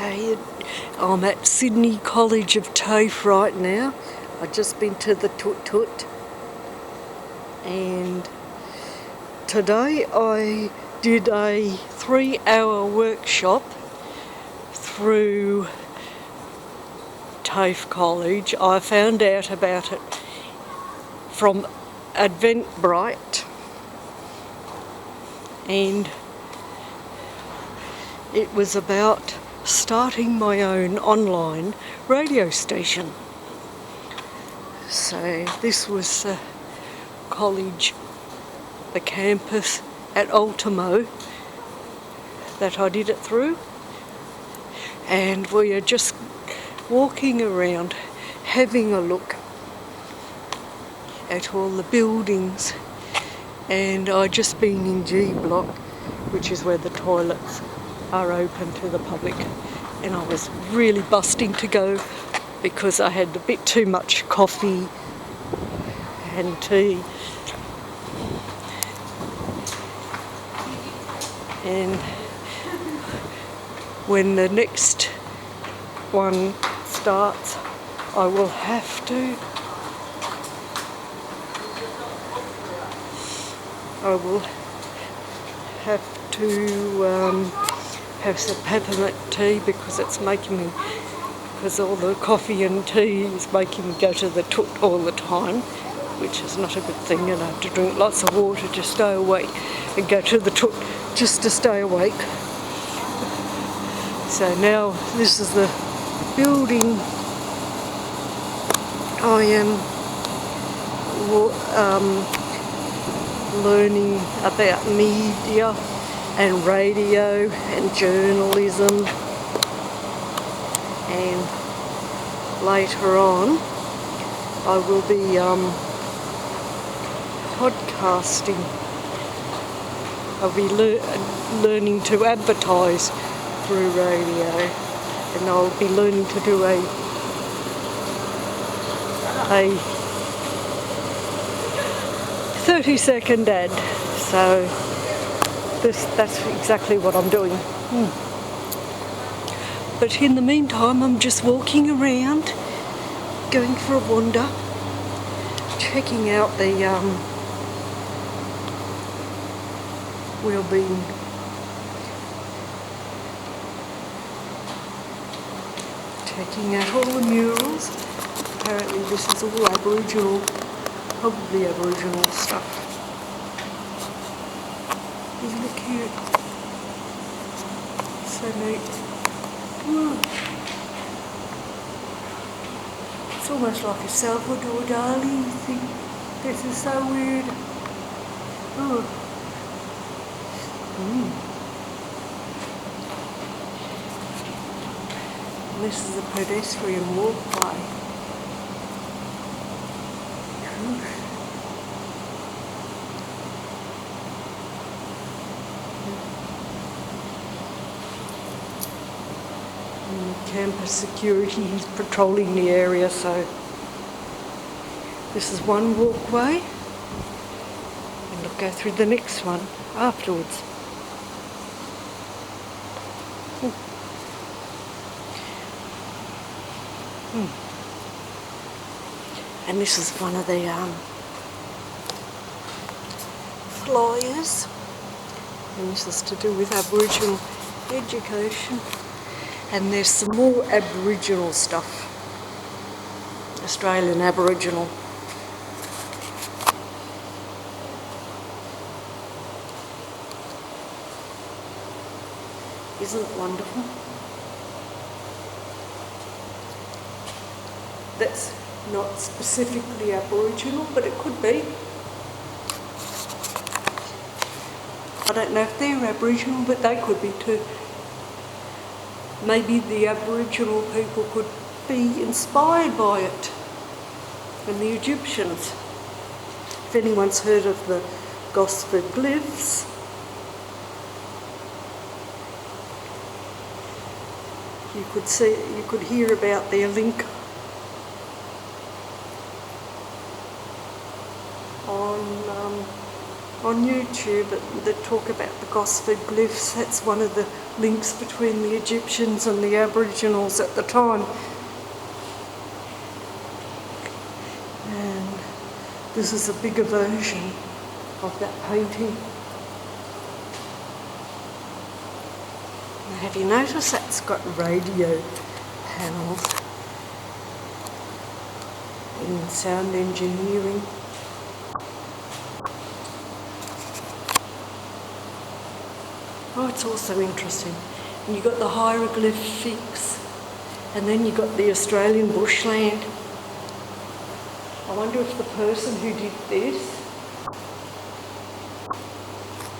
Okay, I'm at Sydney College of TAFE right now. I've just been to the Tut and today I did a 3-hour workshop through TAFE College. I found out about it from Eventbrite, and it was about starting my own online radio station. So this was the college, the campus at Ultimo that I did it through, and we are just walking around having a look at all the buildings, and I just been in G block, which is where the toilets are open to the public, and I was really busting to go because I had a bit too much coffee and tea, and when the next one starts I will have to have some peppermint tea because it's making me, because all the coffee and tea is making me go to the toot all the time, which is not a good thing, and I have to drink lots of water to stay awake and go to the toot just to stay awake. So now this is the building I am learning about media and radio and journalism, and later on I will be podcasting. I'll be learning to advertise through radio, and I'll be learning to do a 30-second ad. So that's exactly what I'm doing. But in the meantime, I'm just walking around, going for a wander, checking out the well-being. Checking out all the murals. Apparently this is all Aboriginal, probably Aboriginal stuff. Isn't it cute? So neat. It's almost like a Salvador Dali thing. This is so weird. This is a pedestrian walkway. Campus security is patrolling the area, so this is one walkway, and I'll go through the next one afterwards. And this is one of the flyers, and this is to do with Aboriginal education. And there's some more Aboriginal stuff, Australian Aboriginal. Isn't it wonderful? That's not specifically Aboriginal, but it could be. I don't know if they're Aboriginal, but they could be too. Maybe the Aboriginal people could be inspired by it, and the Egyptians. If anyone's heard of the Gosford glyphs, you could hear about their link on on YouTube that talk about the Gosford glyphs. That's one of the links between the Egyptians and the Aboriginals at the time. And this is a bigger version of that painting. Now, have you noticed that's got radio panels in sound engineering? Oh, it's also interesting. And you've got the hieroglyphics, and then you've got the Australian bushland. I wonder if the person who did this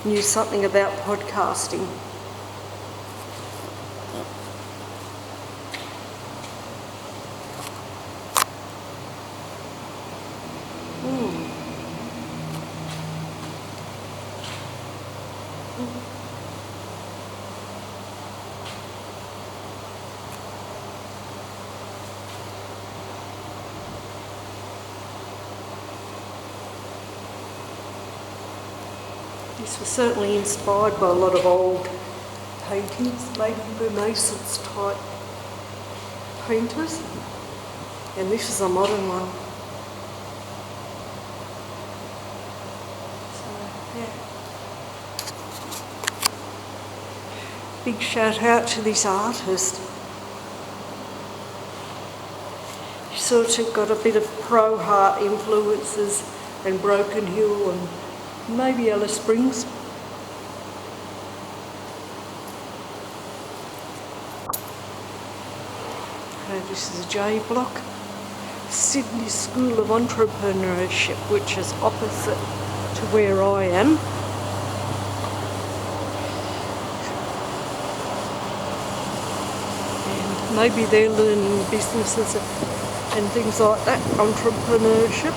knew something about podcasting. This was certainly inspired by a lot of old paintings, maybe Renaissance type painters, and this is a modern one. So, yeah. Big shout out to this artist. She sort of got a bit of Pro Heart influences and Broken Hill and maybe Alice Springs. This is a J block. Sydney School of Entrepreneurship, which is opposite to where I am. And maybe they're learning businesses and things like that, entrepreneurship.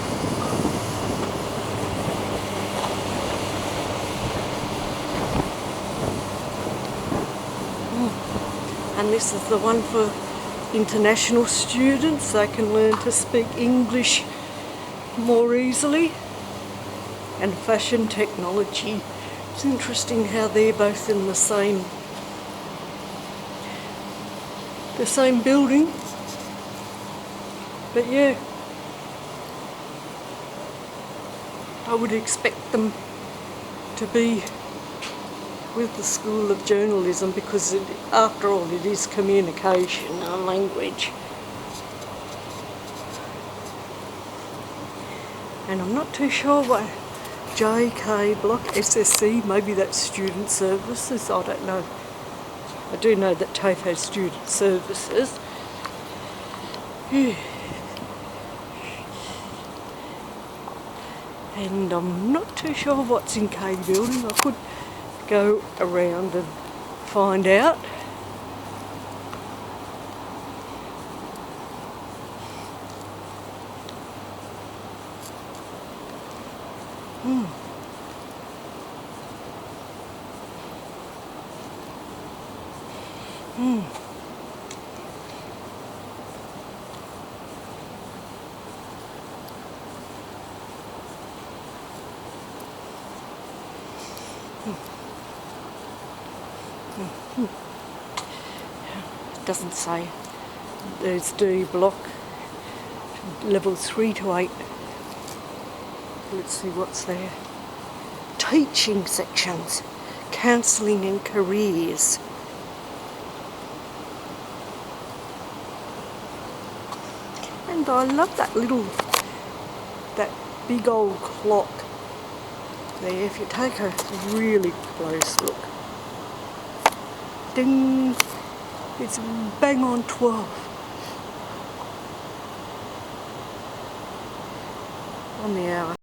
And this is the one for international students. They can learn to speak English more easily. And fashion technology. It's interesting how they're both in the same building. But yeah, I would expect them to be with the School of Journalism because after all it is communication and language. And I'm not too sure what JK block, SSC, maybe that's student services, I don't know. I do know that TAFE has student services. And I'm not too sure what's in K building. I could go around and find out. It doesn't say. There's D block, levels 3 to 8. Let's see what's there. Teaching sections, counselling and careers. And I love that big old clock there. If you take a really close look. Ding! It's bang on 12 on the hour.